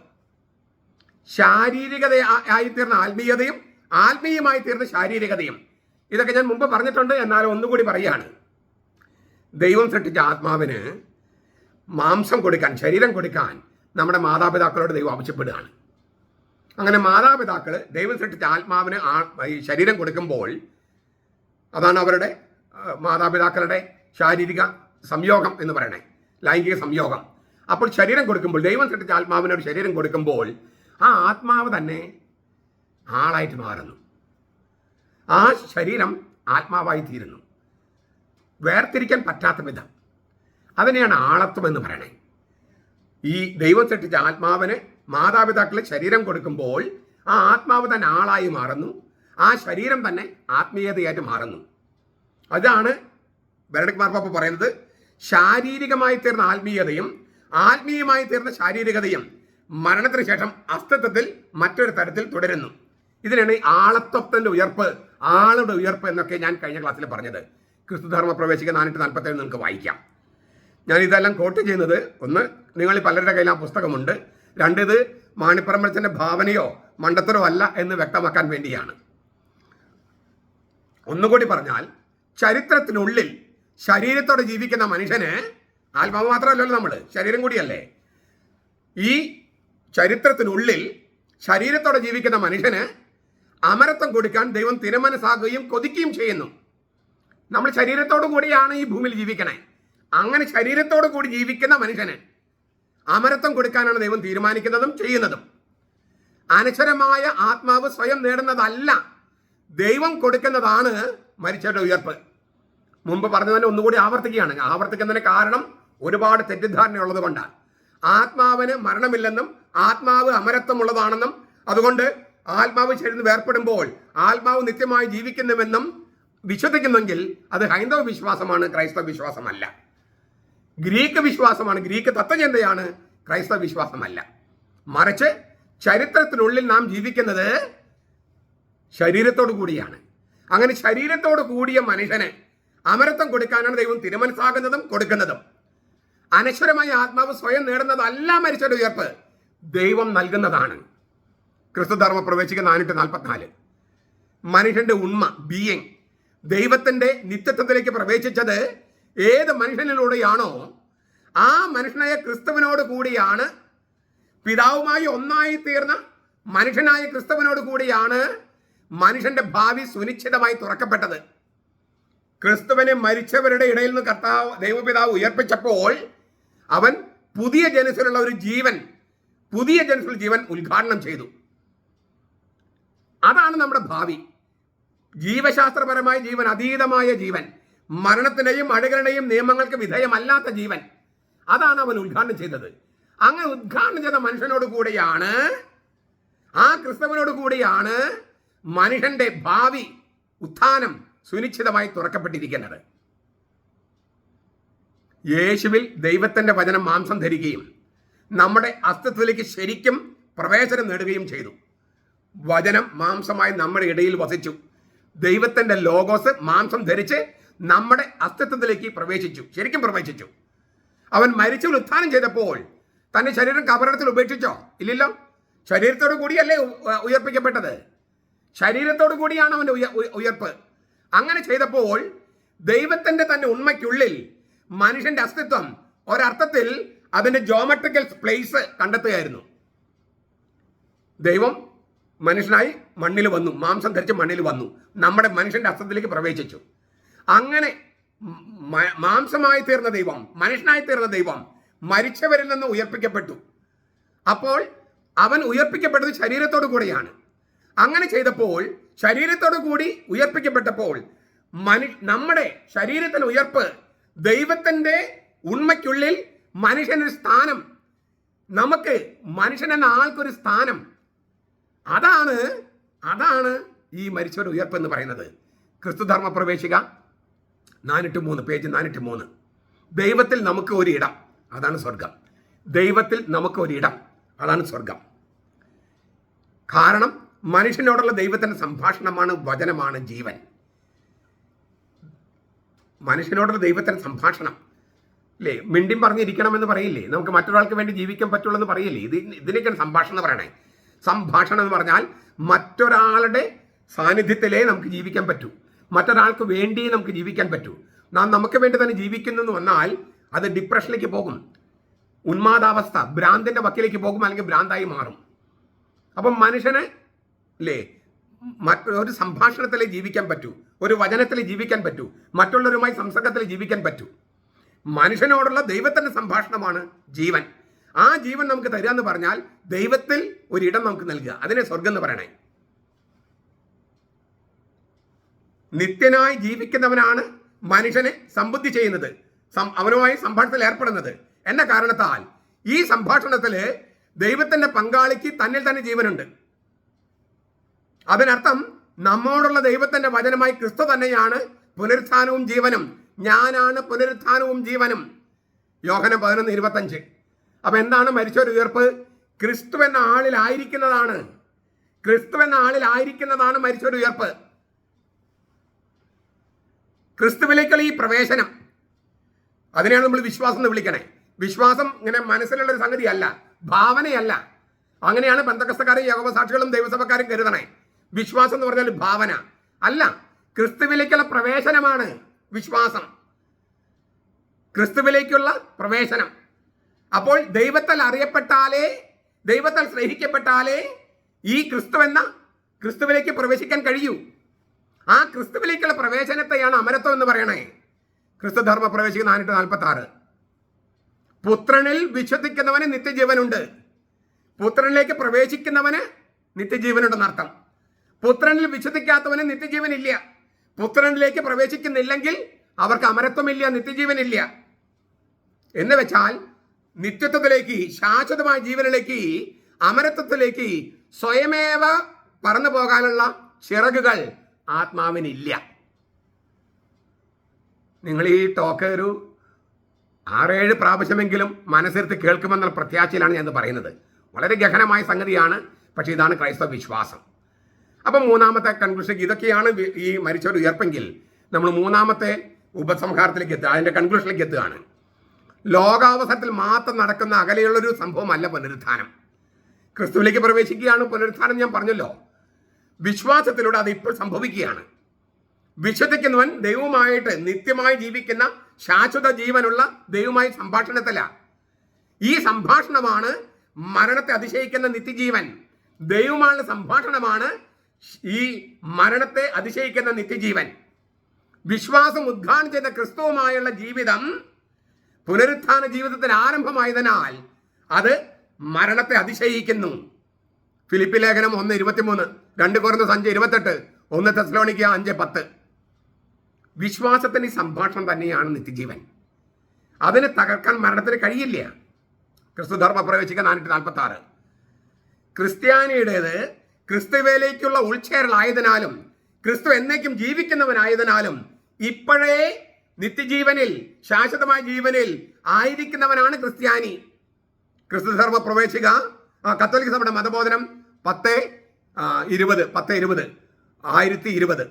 Speaker 1: ശാരീരികതയായി തീർന്ന ആത്മീയതയും ആത്മീയമായി തീർന്ന ശാരീരികതയും, ഇതൊക്കെ ഞാൻ മുമ്പ് പറഞ്ഞിട്ടുണ്ട്, എന്നാലും ഒന്നുകൂടി പറയുകയാണ്. ദൈവം സൃഷ്ടിച്ച ആത്മാവിന് മാംസം കൊടുക്കാൻ, ശരീരം കൊടുക്കാൻ നമ്മുടെ മാതാപിതാക്കളോട് ദൈവം ആവശ്യപ്പെടുകയാണ്. അങ്ങനെ മാതാപിതാക്കൾ ദൈവം സൃഷ്ടിച്ച ആത്മാവിന് ശരീരം കൊടുക്കുമ്പോൾ, അതാണ് അവരുടെ മാതാപിതാക്കളുടെ ശാരീരിക സംയോഗം എന്ന് പറയണേ, ലൈംഗിക സംയോഗം. അപ്പോൾ ശരീരം കൊടുക്കുമ്പോൾ, ദൈവം സൃഷ്ടിച്ച ആത്മാവിന് ഒരു ശരീരം കൊടുക്കുമ്പോൾ ആ ആത്മാവ് തന്നെ ആളായിട്ട് മാറുന്നു. ആ ശരീരം ആത്മാവായി തീരുന്നു, വേർതിരിക്കാൻ പറ്റാത്ത വിധം. അതിനെയാണ് ആളത്വം എന്ന് പറയണേ. ഈ ദൈവം സൃഷ്ടിച്ച ആത്മാവിന് മാതാപിതാക്കൾ ശരീരം കൊടുക്കുമ്പോൾ ആ ആത്മാവ് തന്നെ ആളായി മാറുന്നു, ആ ശരീരം തന്നെ ആത്മീയതയായിട്ട് മാറുന്നു. അതാണ് ബെനഡിക്ട് മാർപ്പാപ്പ പറയുന്നത്, ശാരീരികമായി തീർന്ന ആത്മീയതയും ആത്മീയമായി തീർന്ന ശാരീരികതയും മരണത്തിന് ശേഷം അസ്തിത്വത്തിൽ മറ്റൊരു തരത്തിൽ തുടരുന്നു. ഇതിനാണ് ആളത്വത്തിന്റെ ഉയർപ്പ്, ആളുടെ ഉയർപ്പ് എന്നൊക്കെ ഞാൻ കഴിഞ്ഞ ക്ലാസ്സിൽ പറഞ്ഞത്. ക്രിസ്തുധർമ്മ പ്രവേശിക 4:47 നിങ്ങൾക്ക് വായിക്കാം. ഞാൻ ഇതെല്ലാം കോട്ട് ചെയ്യുന്നത്, ഒന്ന്, നിങ്ങളിൽ പലരുടെ കയ്യിൽ ആ പുസ്തകമുണ്ട്. രണ്ടിത് മാണിപ്പറമ്പലച്ചൻ്റെ ഭാവനയോ മണ്ടത്തരോ അല്ല എന്ന് വ്യക്തമാക്കാൻ വേണ്ടിയാണ്. ഒന്നുകൂടി പറഞ്ഞാൽ, ചരിത്രത്തിനുള്ളിൽ ശരീരത്തോടെ ജീവിക്കുന്ന മനുഷ്യന്, ആത്മാവ് മാത്രമല്ലല്ലോ നമ്മൾ, ശരീരം കൂടിയല്ലേ, ഈ ചരിത്രത്തിനുള്ളിൽ ശരീരത്തോടെ ജീവിക്കുന്ന മനുഷ്യന് അമരത്വം കൊടുക്കാൻ ദൈവം തിരുമനസ്സാകുകയും കൊതിക്കുകയും ചെയ്യുന്നു. നമ്മൾ ശരീരത്തോടു കൂടിയാണ് ഈ ഭൂമിയിൽ ജീവിക്കണേ. അങ്ങനെ ശരീരത്തോടു കൂടി ജീവിക്കുന്ന മനുഷ്യന് അമരത്വം കൊടുക്കാനാണ് ദൈവം തീരുമാനിക്കുന്നതും ചെയ്യുന്നതും. അനശ്വരമായ ആത്മാവ് സ്വയം നേടുന്നതല്ല, ദൈവം കൊടുക്കുന്നതാണ് മരിച്ചവരുടെ ഉയർപ്പ്. മുമ്പ് പറഞ്ഞു തന്നെ ഒന്നുകൂടി ആവർത്തിക്കുകയാണ്. ആവർത്തിക്കുന്നതിന് കാരണം ഒരുപാട് തെറ്റിദ്ധാരണയുള്ളത് കൊണ്ടാണ്. ആത്മാവിന് മരണമില്ലെന്നും ആത്മാവ് അമരത്വമുള്ളതാണെന്നും അതുകൊണ്ട് ആത്മാവ് ശരീരം വേർപ്പെടുമ്പോൾ ആത്മാവ് നിത്യമായി ജീവിക്കുന്നുവെന്നും വിശ്വസിക്കുന്നെങ്കിൽ അത് ഹൈന്ദവ വിശ്വാസമാണ്, ക്രൈസ്തവ വിശ്വാസമല്ല. ഗ്രീക്ക് വിശ്വാസമാണ്, ഗ്രീക്ക് തത്വചിന്തയാണ്, ക്രൈസ്തവ വിശ്വാസമല്ല. മറിച്ച് ചരിത്രത്തിനുള്ളിൽ നാം ജീവിക്കുന്നത് ശരീരത്തോടു കൂടിയാണ്. അങ്ങനെ ശരീരത്തോടു കൂടിയ മനുഷ്യന് അമരത്വം കൊടുക്കാനാണ് ദൈവം തിരുമനസ്സാകുന്നതും കൊടുക്കുന്നതും. അനശ്വരമായ ആത്മാവ് സ്വയം നേടുന്നതല്ല മരിച്ചവരുടെ ഉയർപ്പ്, ദൈവം നൽകുന്നതാണ്. ക്രിസ്തുധർമ്മ പ്രവേശിക 444. മനുഷ്യന്റെ ഉണ്മ, ബീയിങ്, ദൈവത്തിന്റെ നിത്യത്വത്തിലേക്ക് പ്രവേശിച്ചത് ഏത് മനുഷ്യനിലൂടെയാണോ ആ മനുഷ്യനായ ക്രിസ്തുവിനോട് കൂടിയാണ്, പിതാവുമായി ഒന്നായി തീർന്ന മനുഷ്യനായ ക്രിസ്തുവിനോട് കൂടിയാണ് മനുഷ്യന്റെ ഭാവി സുനിശ്ചിതമായി തുറക്കപ്പെട്ടത്. ക്രിസ്തുവിനെ മരിച്ചവരുടെ ഇടയിൽ നിന്ന് കർത്താവ് ദൈവപിതാവ് ഉയർപ്പിച്ചപ്പോൾ അവൻ പുതിയ ജനസിലുള്ള ഒരു ജീവൻ, പുതിയ ജനസിലുള്ള ജീവൻ ഉദ്ഘാടനം ചെയ്തു. അതാണ് നമ്മുടെ ഭാവി. ജീവശാസ്ത്രപരമായ ജീവൻ, അതീതമായ ജീവൻ, മരണത്തിന്റെയും അഴകളുടെയും നിയമങ്ങൾക്ക് വിധേയമല്ലാത്ത ജീവൻ, അതാണ് അവൻ ഉദ്ഘാടനം ചെയ്തത്. അങ്ങനെ ഉദ്ഘാടനം ചെയ്ത മനുഷ്യനോട് കൂടിയാണ്, ആ ക്രിസ്തുവിനോട് കൂടിയാണ് മനുഷ്യന്റെ ഭാവി ഉത്ഥാനം സുനിശ്ചിതമായി തുറക്കപ്പെട്ടിരിക്കുന്നത്. യേശുവിൽ ദൈവത്തിന്റെ വചനം മാംസം ധരിക്കുകയും നമ്മുടെ അസ്തിത്വത്തിലേക്ക് ശരിക്കും പ്രവേശനം നേടുകയും ചെയ്തു. വചനം മാംസമായി നമ്മുടെ ഇടയിൽ വസിച്ചു. ദൈവത്തിന്റെ ലോഗോസ് മാംസം ധരിച്ച് നമ്മുടെ അസ്തിത്വത്തിലേക്ക് പ്രവേശിച്ചു, ശരിക്കും പ്രവേശിച്ചു. അവൻ മരിച്ചു ഉത്ഥാനം ചെയ്തപ്പോൾ തന്റെ ശരീരം കബറിടത്തിൽ ഉപേക്ഷിച്ചോ? ഇല്ലല്ലോ. ശരീരത്തോടു കൂടിയല്ലേ ഉയർപ്പിക്കപ്പെട്ടത്? ശരീരത്തോടു കൂടിയാണ് അവന്റെ ഉയർപ്പ്. അങ്ങനെ ചെയ്തപ്പോൾ ദൈവത്തിന്റെ തന്നെ ഉണ്മയ്ക്കുള്ളിൽ മനുഷ്യന്റെ അസ്തിത്വം ഒരർത്ഥത്തിൽ അതിന്റെ ജോമെട്രിക്കൽ പ്ലേസ് കണ്ടെത്തുകയായിരുന്നു. ദൈവം മനുഷ്യനായി മണ്ണിൽ വന്നു, മാംസം ധരിച്ച് മണ്ണിൽ വന്നു, നമ്മുടെ മനുഷ്യന്റെ അസ്തിത്വത്തിലേക്ക് പ്രവേശിച്ചു. അങ്ങനെ മാംസമായി തീർന്ന ദൈവം, മനുഷ്യനായി തീർന്ന ദൈവം മരിച്ചവരിൽ നിന്ന് ഉയർപ്പിക്കപ്പെട്ടു. അപ്പോൾ അവൻ ഉയർപ്പിക്കപ്പെട്ടത് ശരീരത്തോടു കൂടിയാണ്. അങ്ങനെ ചെയ്തപ്പോൾ, ശരീരത്തോടു കൂടി ഉയർപ്പിക്കപ്പെട്ടപ്പോൾ നമ്മുടെ ശരീരത്തിന് ഉയർപ്പ്, ദൈവത്തിന്റെ ഉണ്മയ്ക്കുള്ളിൽ മനുഷ്യനൊരു സ്ഥാനം, നമുക്ക് മനുഷ്യനെന്ന ആൾക്കൊരു സ്ഥാനം, അതാണ് ഈ മരിച്ചവരുടെ ഉയർപ്പ് എന്ന് പറയുന്നത്. ക്രിസ്തുധർമ്മ പ്രവേശിക 403, പേജ് 403. ദൈവത്തിൽ നമുക്ക് ഒരു ഇടം, അതാണ് സ്വർഗം. ദൈവത്തിൽ നമുക്ക് ഒരു ഇടം, അതാണ് സ്വർഗം. കാരണം മനുഷ്യനോടുള്ള ദൈവത്തിന്റെ സംഭാഷണമാണ്, വചനമാണ് ജീവൻ. മനുഷ്യനോടുള്ള ദൈവത്തിന്റെ സംഭാഷണം അല്ലേ? മിണ്ടിയും പറഞ്ഞിരിക്കണമെന്ന് പറയില്ലേ? നമുക്ക് മറ്റൊരാൾക്ക് വേണ്ടി ജീവിക്കാൻ പറ്റുള്ളൂ എന്ന് പറയില്ലേ? ഇതിനൊക്കെയാണ് സംഭാഷണം എന്ന് പറയണേ. സംഭാഷണം എന്ന് പറഞ്ഞാൽ മറ്റൊരാളുടെ സാന്നിധ്യത്തിലേ നമുക്ക് ജീവിക്കാൻ പറ്റൂ, മറ്റൊരാൾക്ക് വേണ്ടി നമുക്ക് ജീവിക്കാൻ പറ്റൂ. നാം നമുക്ക് വേണ്ടി തന്നെ ജീവിക്കുന്നു എന്ന് വന്നാൽ അത് ഡിപ്രഷനിലേക്ക് പോകും, ഉന്മാദാവസ്ഥ, ഭ്രാന്തിന്റെ വക്കിലേക്ക് പോകും, അല്ലെങ്കിൽ ഭ്രാന്തായി മാറും. അപ്പം മനുഷ്യന് അല്ലേ മറ്റൊരു സംഭാഷണത്തിലേ ജീവിക്കാൻ പറ്റൂ, ഒരു വചനത്തിൽ ജീവിക്കാൻ പറ്റൂ, മറ്റുള്ളവരുമായി സംസർഗത്തിൽ ജീവിക്കാൻ പറ്റൂ. മനുഷ്യനോടുള്ള ദൈവത്തിന്റെ സംഭാഷണമാണ് ജീവൻ. ആ ജീവൻ നമുക്ക് തരിക എന്ന് പറഞ്ഞാൽ ദൈവത്തിൽ ഒരിടം നമുക്ക് നൽകുക, അതിനെ സ്വർഗം എന്ന് പറയണേ. നിത്യനായി ജീവിക്കുന്നവനാണ് മനുഷ്യനെ സംബുദ്ധി ചെയ്യുന്നത്, അവനുമായി സംഭാഷണത്തിൽ ഏർപ്പെടുന്നത്. എന്ന കാരണത്താൽ ഈ സംഭാഷണത്തിൽ ദൈവത്തിന്റെ പങ്കാളിക്ക് തന്നിൽ തന്നെ ജീവനുണ്ട്. അതിനർത്ഥം നമ്മോടുള്ള ദൈവത്തിന്റെ വചനമായി ക്രിസ്തു തന്നെയാണ് പുനരുത്ഥാനവും ജീവനും. ഞാനാണ് പുനരുത്ഥാനവും ജീവനും. യോഹന്നാൻ 11:25. അപ്പൊ എന്താണ് മരിച്ചവരുടെ ഉയർപ്പ്? ക്രിസ്തു എന്ന ആളിലായിരിക്കുന്നതാണ്. ക്രിസ്തു എന്ന ആളിലായിരിക്കുന്നതാണ് മരിച്ചവരുടെ ഉയർപ്പ്. ക്രിസ്തുവിലേക്കുള്ള ഈ പ്രവേശനം, അതിനെയാണ് നമ്മൾ വിശ്വാസം എന്ന് വിളിക്കണേ. വിശ്വാസം ഇങ്ങനെ മനസ്സിലുള്ള ഒരു സംഗതിയല്ല, ഭാവനയല്ല. അങ്ങനെയാണ് പെന്തക്കോസ്തക്കാരും യഹോവസാക്ഷികളും ദൈവസഭക്കാരും കരുതണേ. വിശ്വാസം എന്ന് പറഞ്ഞാൽ ഭാവന അല്ല, ക്രിസ്തുവിലേക്കുള്ള പ്രവേശനമാണ് വിശ്വാസം, ക്രിസ്തുവിലേക്കുള്ള പ്രവേശനം. അപ്പോൾ ദൈവത്താൽ അറിയപ്പെട്ടാലേ, ദൈവത്താൽ സ്നേഹിക്കപ്പെട്ടാലേ ഈ ക്രിസ്തുവിലേക്ക് പ്രവേശിക്കാൻ കഴിയൂ. ആ ക്രിസ്തുവിലേക്കുള്ള പ്രവേശനത്തെയാണ് അമരത്വം എന്ന് പറയണേ. ക്രിസ്തുധർമ്മ പ്രവേശിക 446. പുത്രനിൽ വിശ്വസിക്കുന്നവന് നിത്യജീവനുണ്ട്. പുത്രനിലേക്ക് പ്രവേശിക്കുന്നവന് നിത്യജീവനുണ്ടെന്നർത്ഥം. പുത്രനിൽ വിശ്വസിക്കാത്തവന് നിത്യജീവനില്ല. പുത്രനിലേക്ക് പ്രവേശിക്കുന്നില്ലെങ്കിൽ അവർക്ക് അമരത്വമില്ല, നിത്യജീവനില്ല. എന്ന് വെച്ചാൽ നിത്യത്വത്തിലേക്ക്, ശാശ്വതമായ ജീവനിലേക്ക്, അമരത്വത്തിലേക്ക് സ്വയമേവ പറന്നു പോകാനുള്ള ചിറകുകൾ ആത്മാവിനില്ല. നിങ്ങൾ ഈ ടോക്ക് ഒരു 6-7 പ്രാവശ്യമെങ്കിലും മനസ്സിരുത്തി കേൾക്കുമെന്നുള്ള പ്രത്യാശയിലാണ് ഞാൻ പറയുന്നത്. വളരെ ഗഹനമായ സംഗതിയാണ്. പക്ഷേ ഇതാണ് ക്രൈസ്തവ വിശ്വാസം. അപ്പം മൂന്നാമത്തെ കൺക്ലൂഷൻ ഇതൊക്കെയാണ്. ഈ മരിച്ചവർ ഉയർപ്പെങ്കിൽ നമ്മൾ മൂന്നാമത്തെ ഉപസംഹാരത്തിലേക്ക് എത്തുക, അതിൻ്റെ കൺക്ലൂഷനിലേക്ക് എത്തുകയാണ്. ലോകാവസരത്തിൽ മാത്രം നടക്കുന്ന അകലെയുള്ളൊരു സംഭവമല്ല പുനരുത്ഥാനം. ക്രിസ്തുവിലേക്ക് പ്രവേശിക്കുകയാണ് പുനരുത്ഥാനം. ഞാൻ പറഞ്ഞല്ലോ, വിശ്വാസത്തിലൂടെ അത് ഇപ്പോൾ സംഭവിക്കുകയാണ്. വിശ്വസിക്കുന്നവൻ ദൈവവുമായിട്ട് നിത്യമായി ജീവിക്കുന്ന ശാശ്വത ജീവനുള്ള ദൈവമായി സംഭാഷണത്തില. ഈ സംഭാഷണമാണ് മരണത്തെ അതിശയിക്കുന്ന നിത്യജീവൻ. ദൈവമായുള്ള സംഭാഷണമാണ് ഈ മരണത്തെ അതിശയിക്കുന്ന നിത്യജീവൻ. വിശ്വാസം ഉദ്ഘാടനം ചെയ്ത ക്രിസ്തുവുമായുള്ള ജീവിതം പുനരുത്ഥാന ജീവിതത്തിന് ആരംഭമായതിനാൽ അത് മരണത്തെ അതിശയിക്കുന്നു. ഫിലിപ്പി ലേഖനം 1:23, 2 കൊരിന്ത്യർ 5:28, 1 തെസ്സലോനിക്ക 5:10. വിശ്വാസത്തിന് ഈ സംഭാഷണം തന്നെയാണ് നിത്യജീവൻ. അതിനെ തകർക്കാൻ മരണത്തിന് കഴിയില്ല. ക്രിസ്തുധർമ്മ പ്രവേശിക്കുക 446. ക്രിസ്ത്യാനിയുടേത് ക്രിസ്തുവിലേക്കുള്ള ഉൾച്ചേരലായതിനാലും ക്രിസ്തു എന്നേക്കും ജീവിക്കുന്നവനായതിനാലും ഇപ്പോഴേ നിത്യജീവനിൽ, ശാശ്വതമായ ജീവനിൽ ആയിരിക്കുന്നവനാണ് ക്രിസ്ത്യാനി. ക്രിസ്തുധർമ്മ പ്രവേശിക കത്തോലിക്ക സഭയുടെ മതബോധനം 10:20, 1020.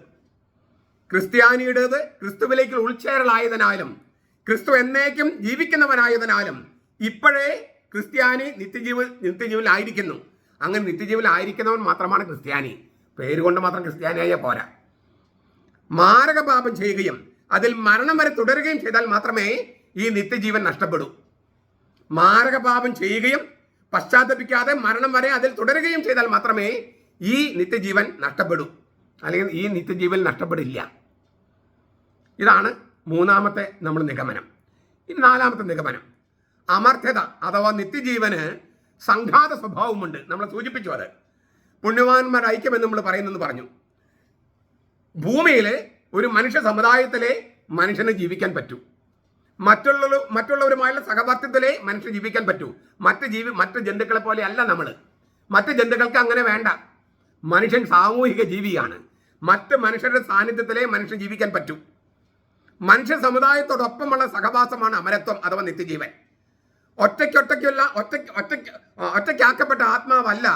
Speaker 1: ക്രിസ്ത്യാനിയുടേത് ക്രിസ്തുവിലേക്കുള്ള ഉൾച്ചേരലായതിനാലും ക്രിസ്തു എന്നേക്കും ജീവിക്കുന്നവനായതിനാലും ഇപ്പോഴേ ക്രിസ്ത്യാനി നിത്യജീവനിലായിരിക്കുന്നു. അങ്ങനെ നിത്യജീവനിലായിരിക്കുന്നവൻ മാത്രമാണ് ക്രിസ്ത്യാനി. പേരുകൊണ്ട് മാത്രം ക്രിസ്ത്യാനിയായ പോരാ. മാരകപാപം ചെയ്യുകയും അതിൽ മരണം വരെ തുടരുകയും ചെയ്താൽ മാത്രമേ ഈ നിത്യജീവൻ നഷ്ടപ്പെടൂ. മാരകപാപം ചെയ്യുകയും പശ്ചാത്തപിക്കാതെ മരണം വരെ അതിൽ തുടരുകയും ചെയ്താൽ മാത്രമേ ഈ നിത്യജീവൻ നഷ്ടപ്പെടൂ. അല്ലെങ്കിൽ ഈ നിത്യജീവൻ നഷ്ടപ്പെടില്ല. ഇതാണ് മൂന്നാമത്തെ നമ്മൾ നിഗമനം. ഇനി നാലാമത്തെ നിഗമനം, അമർത്യത അഥവാ നിത്യജീവന് സംഘാത സ്വഭാവമുണ്ട്. നമ്മൾ സൂചിപ്പിച്ചു. അത് പുണ്യവാന്മാർ ഐക്യമെന്ന് നമ്മൾ പറയുന്നെന്ന് പറഞ്ഞു. ഭൂമിയിൽ ഒരു മനുഷ്യ സമുദായത്തിലെ മനുഷ്യന് ജീവിക്കാൻ പറ്റൂ. മറ്റുള്ളവരുമായുള്ള സഹവർത്തിത്വത്തിലെ മനുഷ്യന് ജീവിക്കാൻ പറ്റൂ. മറ്റ് ജന്തുക്കളെ പോലെ അല്ല നമ്മൾ. മറ്റ് ജന്തുക്കൾക്ക് അങ്ങനെ വേണ്ട. മനുഷ്യൻ സാമൂഹിക ജീവിയാണ്. മറ്റ് മനുഷ്യരുടെ സാന്നിധ്യത്തിലെ മനുഷ്യൻ ജീവിക്കാൻ പറ്റൂ. മനുഷ്യ സമുദായത്തോടൊപ്പമുള്ള സഹവാസമാണ് അമരത്വം അഥവാ നിത്യജീവൻ. ഒറ്റയ്ക്കാക്കപ്പെട്ട ആത്മാവല്ല,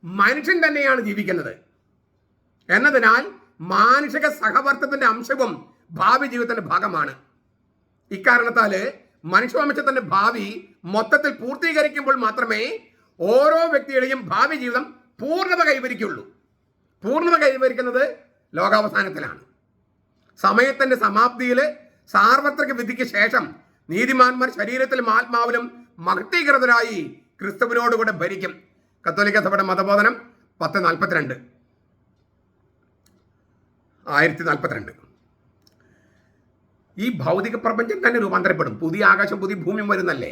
Speaker 1: മനുഷ്യൻ തന്നെയാണ് ജീവിക്കുന്നത് എന്നതിനാൽ മാനുഷിക സഹവർത്തത്തിന്റെ അംശവും ഭാവി ജീവിതത്തിന്റെ ഭാഗമാണ്. ഇക്കാരണത്താൽ മനുഷ്യവംശത്തിന്റെ ഭാവി മൊത്തത്തിൽ പൂർത്തീകരിക്കുമ്പോൾ മാത്രമേ ഓരോ വ്യക്തിയുടെയും ഭാവി ജീവിതം പൂർണ്ണത കൈവരിക്കുള്ളൂ. പൂർണ്ണത കൈവരിക്കുന്നത് ലോകാവസാനത്തിലാണ്. സമയത്തിന്റെ സമാപ്തിയിൽ സാർവത്രിക വിധിക്ക് ശേഷം നീതിമാന്മാർ ശരീരത്തിലും ആത്മാവിലും മഹത്വീകൃതരായി ക്രിസ്തുവിനോടുകൂടെ ഭരിക്കും. കത്തോലിക്ക സഭയുടെ മതബോധനം 1042. ഈ ഭൗതിക പ്രപഞ്ചം തന്നെ രൂപാന്തരപ്പെടും. പുതിയ ആകാശം പുതിയ ഭൂമിയും വരുന്നല്ലേ?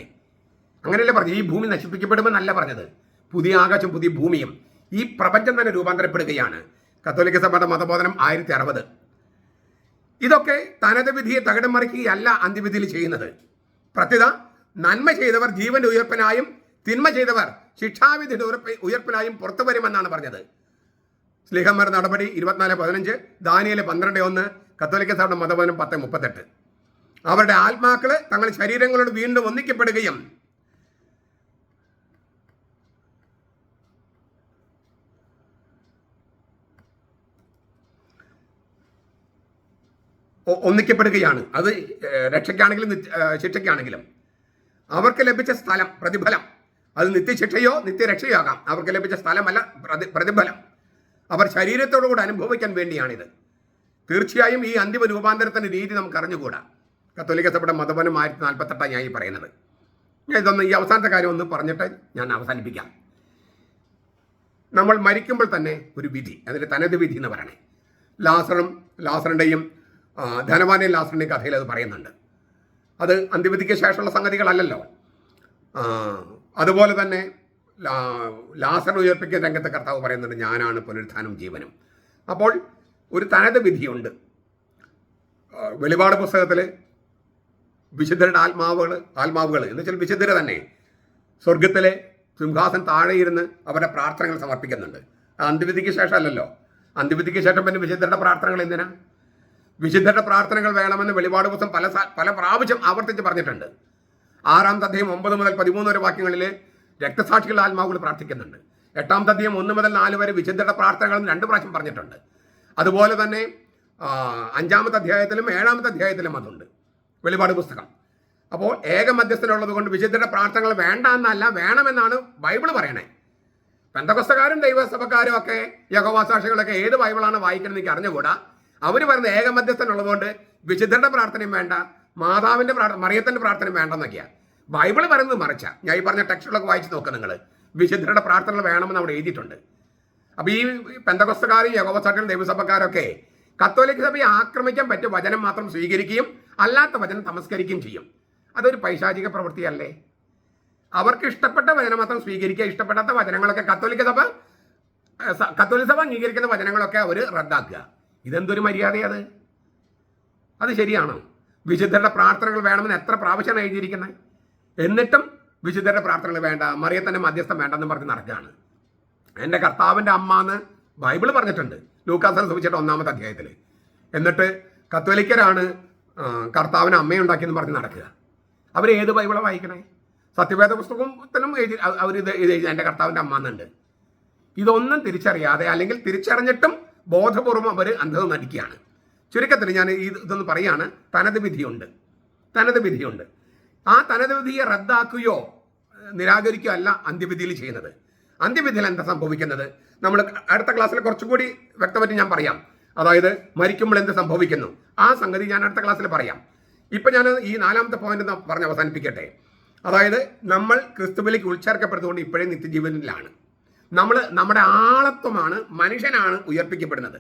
Speaker 1: അങ്ങനെയല്ലേ പറഞ്ഞു? ഈ ഭൂമി നശിപ്പിക്കപ്പെടുമെന്നല്ല പറഞ്ഞത്. പുതിയ ആകാശം പുതിയ ഭൂമിയും ഈ പ്രപഞ്ചം തന്നെ രൂപാന്തരപ്പെടുകയാണ്. കത്തോലിക്ക സഭയുടെ മതബോധനം 1060. ഇതൊക്കെ തനത് വിധിയെ തകിടം മറിക്കുകയല്ല അന്ത്യവിധിയിൽ ചെയ്യുന്നത്. പ്രത്യുത നന്മ ചെയ്തവർ ജീവന്റെ ഉയർപ്പിനായും തിന്മ ചെയ്തവർ ശിക്ഷാവിധിയുടെ ഉയർപ്പിനായും പുറത്തു വരുമെന്നാണ് പറഞ്ഞത്. സ്ലീഹന്മാരുടെ നടപടി 24:15, ദാനിയേൽ 12:1, കത്തോലിക്ക സഭയുടെ മതബോധനം 10:38. അവരുടെ ആത്മാക്കള് തങ്ങളുടെ ശരീരങ്ങളോട് വീണ്ടും ഒന്നിക്കപ്പെടുകയും ഒന്നിക്കപ്പെടുകയാണ്. അത് രക്ഷയ്ക്കാണെങ്കിലും ശിക്ഷയ്ക്കാണെങ്കിലും അവർക്ക് ലഭിച്ച സ്ഥലം, പ്രതിഫലം, അത് നിത്യശിക്ഷയോ നിത്യരക്ഷയോ ആകാം. അവർക്ക് ലഭിച്ച സ്ഥലമല്ല പ്രതിഫലം. അവർ ശരീരത്തോടുകൂടി അനുഭവിക്കാൻ വേണ്ടിയാണിത്. തീർച്ചയായും ഈ അന്തിമ രൂപാന്തരത്തിൻ്റെ രീതി നമുക്ക് അറിഞ്ഞുകൂടാ. കത്തോലിക്ക സഭയുടെ മതബോധനം 1048 ഞാൻ ഈ പറയുന്നത്. ഞാൻ ഇതൊന്ന് ഈ അവസാനത്തെ കാര്യം ഒന്ന് പറഞ്ഞിട്ട് ഞാൻ അവസാനിപ്പിക്കാം. നമ്മൾ മരിക്കുമ്പോൾ തന്നെ ഒരു വിധി, അതിൻ്റെ തനത് വിധി എന്ന് പറയണേ. ലാസറിൻ്റെയും ധനവാനെയും ലാസറിൻ്റെയും കഥയിൽ അത് പറയുന്നുണ്ട്. അത് അന്ത്യവിധിക്ക് ശേഷമുള്ള സംഗതികളല്ലല്ലോ. അതുപോലെ തന്നെ ലാസർ ഉയർപ്പിക്കുന്ന രംഗത്തെ കർത്താവ് പറയുന്നുണ്ട്, ഞാനാണ് പുനരുത്ഥാനവും ജീവനും. അപ്പോൾ ഒരു തനത് വിധിയുണ്ട്. വെളിപാട് പുസ്തകത്തിൽ വിശുദ്ധരുടെ ആത്മാവുകൾ എന്ന് വെച്ചാൽ വിശുദ്ധര് തന്നെ സ്വർഗത്തിലെ സിംഹാസനം താഴെ ഇരുന്ന് അവരുടെ പ്രാർത്ഥനകൾ സമർപ്പിക്കുന്നുണ്ട്. അന്ത്യവിധിക്ക് ശേഷം അല്ലല്ലോ. അന്ത്യവിധിക്ക് ശേഷം പിന്നെ വിശുദ്ധരുടെ പ്രാർത്ഥനകൾ എന്തിനാ? വിശുദ്ധരുടെ പ്രാർത്ഥനകൾ വേണമെന്ന് വെളിപാട് പുസ്തകം പല പ്രാവശ്യം ആവർത്തിച്ച് പറഞ്ഞിട്ടുണ്ട്. 6-ാമത്തെ അധ്യായം 9 മുതൽ 13 വരെ വാക്യങ്ങളിൽ രക്തസാക്ഷികളുടെ ആത്മാവുകൾ പ്രാർത്ഥിക്കുന്നുണ്ട്. 8-ാമത്തെ അധ്യായം 1 മുതൽ 4 വരെ വിശുദ്ധരുടെ പ്രാർത്ഥനകൾ 2 പ്രാവശ്യം പറഞ്ഞിട്ടുണ്ട്. അതുപോലെ തന്നെ 5-ാമത്തെ അധ്യായത്തിലും 7-ാമത്തെ അധ്യായത്തിലും അതുണ്ട് വെളിപാട് പുസ്തകം. അപ്പോൾ ഏക മധ്യസ്ഥനുള്ളത് കൊണ്ട് വിശുദ്ധരുടെ പ്രാർത്ഥനകൾ വേണ്ട എന്നല്ല, വേണമെന്നാണ് ബൈബിൾ പറയണേ. പെന്തക്കോസ്തക്കാരും ദൈവസഭക്കാരും ഒക്കെ യഹോവാസാക്ഷികളൊക്കെ ഏത് ബൈബിളാണ് വായിക്കുന്നത് എനിക്ക് അറിഞ്ഞുകൂടാ. അവർ പറയുന്ന ഏക മധ്യസ്ഥനുള്ളതുകൊണ്ട് വിശുദ്ധരുടെ പ്രാർത്ഥനയും വേണ്ട, മാതാവിൻ്റെ മറിയത്തിൻ്റെ പ്രാർത്ഥനയും വേണ്ടെന്നൊക്കെയാണ്. ബൈബിൾ പറയുന്നത് മറിച്ച. ഞാൻ ഈ പറഞ്ഞ ടെക്സ്റ്റുകളൊക്കെ വായിച്ച് നോക്കുക നിങ്ങൾ. വിശുദ്ധരുടെ പ്രാർത്ഥനകൾ വേണമെന്ന് അവിടെ എഴുതിയിട്ടുണ്ട്. അപ്പോൾ ഈ പെന്തക്കോസ്തക്കാരും യഹോവാസാക്ഷികളും ദൈവസഭക്കാരൊക്കെ കത്തോലിക്ക സഭയെ ആക്രമിക്കാൻ പറ്റിയ വചനം മാത്രം സ്വീകരിക്കുകയും അല്ലാത്ത വചനം തമസ്കരിക്കുകയും ചെയ്യും. അതൊരു പൈശാചിക പ്രവൃത്തിയല്ലേ? അവർക്ക് ഇഷ്ടപ്പെട്ട വചനം മാത്രം സ്വീകരിക്കുക, ഇഷ്ടപ്പെടാത്ത വചനങ്ങളൊക്കെ കത്തോലിക്ക സഭ അംഗീകരിക്കുന്ന വചനങ്ങളൊക്കെ അവർ റദ്ദാക്കുക. ഇതെന്തൊരു മര്യാദയത്? അത് ശരിയാണോ? വിശുദ്ധരുടെ പ്രാർത്ഥനകൾ വേണമെന്ന് എത്ര പ്രാവശ്യമാണ് എഴുതിയിരിക്കുന്നത്? എന്നിട്ടും വിശുദ്ധരുടെ പ്രാർത്ഥനകൾ വേണ്ട, മറിയത്തിൻ്റെ മധ്യസ്ഥം വേണ്ടെന്ന് പറഞ്ഞ് നടക്കുകയാണ്. എൻ്റെ കർത്താവിൻ്റെ അമ്മ എന്ന് ബൈബിൾ പറഞ്ഞിട്ടുണ്ട് ലൂക്കാസ് സുവിശേഷം 1-ാമത്തെ അധ്യായത്തിൽ. എന്നിട്ട് കത്തോലിക്കരാണ് കർത്താവിന് അമ്മയുണ്ടാക്കിയെന്ന് പറഞ്ഞ് നടക്കുക. അവർ ഏത് ബൈബിളാണ് വായിക്കണേ? സത്യവേദ പുസ്തകത്തിലും എഴുതി എൻ്റെ കർത്താവിൻ്റെ അമ്മ എന്നുണ്ട്. ഇതൊന്നും തിരിച്ചറിയാതെ, അല്ലെങ്കിൽ തിരിച്ചറിഞ്ഞിട്ടും ബോധപൂർവം അവർ അന്ധത നടിക്കുകയാണ്. ചുരുക്കത്തിൽ ഞാൻ ഇതൊന്ന് പറയാണ്, തനത് വിധിയുണ്ട്. ആ തനത് വിധിയെ റദ്ദാക്കുകയോ നിരാകരിക്കുകയോ അല്ല അന്ത്യവിധിയിൽ ചെയ്യുന്നത്. അന്ത്യവിധിയിൽ എന്താ സംഭവിക്കുന്നത്? നമ്മൾ അടുത്ത ക്ലാസ്സിൽ കുറച്ചുകൂടി വ്യക്തമായിട്ട് ഞാൻ പറയാം. അതായത് മരിക്കുമ്പോൾ എന്ത് സംഭവിക്കുന്നു, ആ സംഗതി ഞാൻ അടുത്ത ക്ലാസ്സിൽ പറയാം. ഇപ്പം ഞാൻ ഈ 4-ാമത്തെ പോയിന്റ് പറഞ്ഞ് അവസാനിപ്പിക്കട്ടെ. അതായത് നമ്മൾ ക്രിസ്തുവിലേക്ക് ഉൾച്ചേർക്കപ്പെടുന്നതുകൊണ്ട് ഇപ്പോഴേ നിത്യജീവനിലാണ്. നമ്മുടെ ആളത്വമാണ്, മനുഷ്യനാണ് ഉയർപ്പിക്കപ്പെടുന്നത്.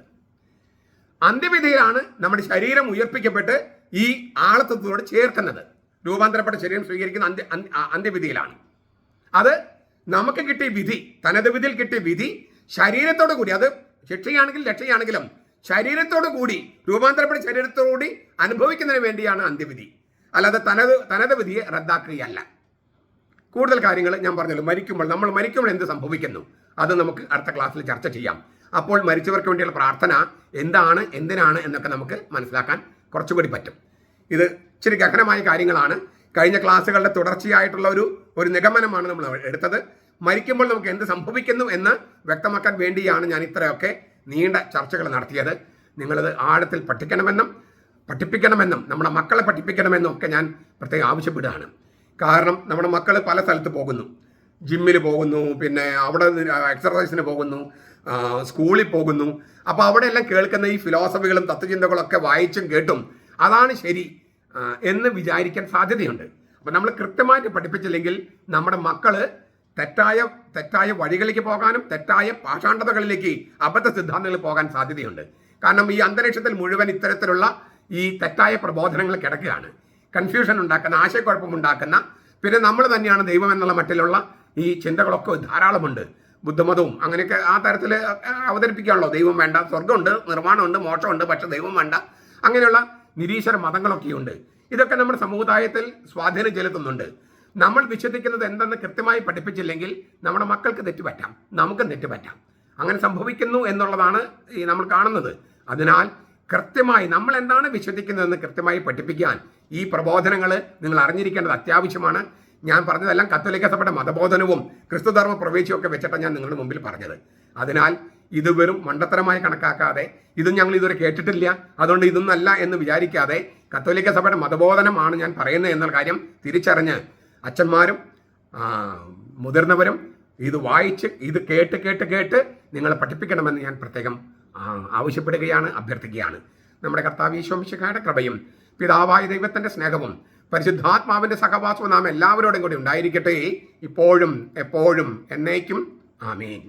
Speaker 1: അന്ത്യവിധിയിലാണ് നമ്മുടെ ശരീരം ഉയർപ്പിക്കപ്പെട്ട് ഈ ആളത്വത്തോട് ചേർക്കുന്നത്. രൂപാന്തരപ്പെട്ട ശരീരം സ്വീകരിക്കുന്ന അന്ത്യവിധിയിലാണ്. അത് നമുക്ക് കിട്ടിയ വിധി, തനത് വിധിയിൽ കിട്ടിയ വിധി ശരീരത്തോടു കൂടി, അത് ശിക്ഷയാണെങ്കിലും രക്ഷയാണെങ്കിലും ശരീരത്തോടു കൂടി, രൂപാന്തരപ്പെട്ട ശരീരത്തോടു കൂടി അനുഭവിക്കുന്നതിന് വേണ്ടിയാണ് അന്ത്യവിധി. അല്ലാതെ തനത് വിധിയെ റദ്ദാക്കുകയല്ല. കൂടുതൽ കാര്യങ്ങൾ ഞാൻ പറഞ്ഞല്ലോ. നമ്മൾ മരിക്കുമ്പോൾ എന്ത് സംഭവിക്കുന്നു അത് നമുക്ക് അടുത്ത ക്ലാസ്സിൽ ചർച്ച ചെയ്യാം. അപ്പോൾ മരിച്ചവർക്ക് വേണ്ടിയുള്ള പ്രാർത്ഥന എന്താണ്, എന്തിനാണ് എന്നൊക്കെ നമുക്ക് മനസ്സിലാക്കാൻ കുറച്ചുകൂടി പറ്റും. ഇത് ഇച്ചിരി ഗഹനമായ കാര്യങ്ങളാണ്. കഴിഞ്ഞ ക്ലാസ്സുകളുടെ തുടർച്ചയായിട്ടുള്ള ഒരു നിഗമനമാണ് നമ്മൾ എടുത്തത്. മരിക്കുമ്പോൾ നമുക്ക് എന്ത് സംഭവിക്കുന്നു എന്ന് വ്യക്തമാക്കാൻ വേണ്ടിയാണ് ഞാൻ ഇത്രയൊക്കെ നീണ്ട ചർച്ചകൾ നടത്തിയത്. നിങ്ങളത് ആഴത്തിൽ പഠിപ്പിക്കണമെന്നും നമ്മുടെ മക്കളെ പഠിപ്പിക്കണമെന്നും ഒക്കെ ഞാൻ പ്രത്യേകം ആവശ്യപ്പെടുകയാണ്. കാരണം നമ്മുടെ മക്കൾ പല സ്ഥലത്ത് പോകുന്നു, ജിമ്മിൽ പോകുന്നു, പിന്നെ അവിടെ എക്സർസൈസിന് പോകുന്നു, സ്കൂളിൽ പോകുന്നു. അപ്പോൾ അവിടെയെല്ലാം കേൾക്കുന്ന ഈ ഫിലോസഫികളും തത്വചിന്തകളൊക്കെ വായിച്ചും കേട്ടും അതാണ് ശരി എന്ന് വിചാരിക്കാൻ സാധ്യതയുണ്ട്. അപ്പം നമ്മൾ കൃത്യമായിട്ട് പഠിപ്പിച്ചില്ലെങ്കിൽ നമ്മുടെ മക്കൾ തെറ്റായ വഴികളിലേക്ക് പോകാനും തെറ്റായ പാഷാണ്ഡതകളിലേക്ക്, അബദ്ധ സിദ്ധാന്തങ്ങളിൽ പോകാൻ സാധ്യതയുണ്ട്. കാരണം ഈ അന്തരീക്ഷത്തിൽ മുഴുവൻ ഇത്തരത്തിലുള്ള ഈ തെറ്റായ പ്രബോധനങ്ങൾ കിടക്കുകയാണ്. കൺഫ്യൂഷൻ ഉണ്ടാക്കുന്ന, ആശയക്കുഴപ്പമുണ്ടാക്കുന്ന, പിന്നെ നമ്മൾ തന്നെയാണ് ദൈവം എന്നുള്ള മട്ടിലുള്ള ഈ ചിന്തകളൊക്കെ ധാരാളമുണ്ട്. ബുദ്ധമതവും അങ്ങനെയൊക്കെ ആ തരത്തിൽ അവതരിപ്പിക്കുകയാണല്ലോ. ദൈവം വേണ്ട, സ്വർഗമുണ്ട്, നിർമ്മാണമുണ്ട്, മോക്ഷമുണ്ട്, പക്ഷെ ദൈവം വേണ്ട, അങ്ങനെയുള്ള നിരീശ്വര മതങ്ങളൊക്കെയുണ്ട്. ഇതൊക്കെ നമ്മുടെ സമുദായത്തിൽ സ്വാധീനം ചെലുത്തുന്നുണ്ട്. നമ്മൾ വിശ്വസിക്കുന്നത് എന്തെന്ന് കൃത്യമായി പഠിപ്പിച്ചില്ലെങ്കിൽ നമ്മുടെ മക്കൾക്ക് തെറ്റുപറ്റാം, നമുക്കും തെറ്റുപറ്റാം. അങ്ങനെ സംഭവിക്കുന്നു എന്നുള്ളതാണ് ഈ നമ്മൾ കാണുന്നത്. അതിനാൽ കൃത്യമായി നമ്മൾ എന്താണ് വിശ്വസിക്കുന്നതെന്ന് കൃത്യമായി പഠിപ്പിക്കാൻ ഈ പ്രബോധനങ്ങൾ നിങ്ങൾ അറിഞ്ഞിരിക്കേണ്ടത് അത്യാവശ്യമാണ്. ഞാൻ പറഞ്ഞതെല്ലാം കത്തോലിക്ക സഭയുടെ മതബോധനവും ക്രിസ്തുധർമ്മ പ്രവേശവും ഒക്കെ വെച്ചിട്ടാണ് ഞാൻ നിങ്ങളുടെ മുമ്പിൽ പറഞ്ഞത്. അതിനാൽ ഇത് വെറും മണ്ടത്തരമായി കണക്കാക്കാതെ, ഇതും ഞങ്ങൾ ഇതുവരെ കേട്ടിട്ടില്ല, അതുകൊണ്ട് ഇതൊന്നല്ല എന്ന് വിചാരിക്കാതെ കത്തോലിക്ക സഭയുടെ മതബോധനമാണ് ഞാൻ പറയുന്നത് എന്നുള്ള കാര്യം തിരിച്ചറിഞ്ഞ് അച്ഛന്മാരും മുതിർന്നവരും ഇത് വായിച്ച് ഇത് കേട്ട് നിങ്ങളെ പഠിപ്പിക്കണമെന്ന് ഞാൻ പ്രത്യേകം ആവശ്യപ്പെടുകയാണ്, അഭ്യർത്ഥിക്കുകയാണ്. നമ്മുടെ കർത്താവ് ഈശോ മിശിഹായുടെ കൃപയും പിതാവായ ദൈവത്തിൻ്റെ സ്നേഹവും പരിശുദ്ധാത്മാവിൻ്റെ സഹവാസവും നാം എല്ലാവരോടും കൂടി ഉണ്ടായിരിക്കട്ടെ, ഇപ്പോഴും എപ്പോഴും എന്നേക്കും. ആമേൻ.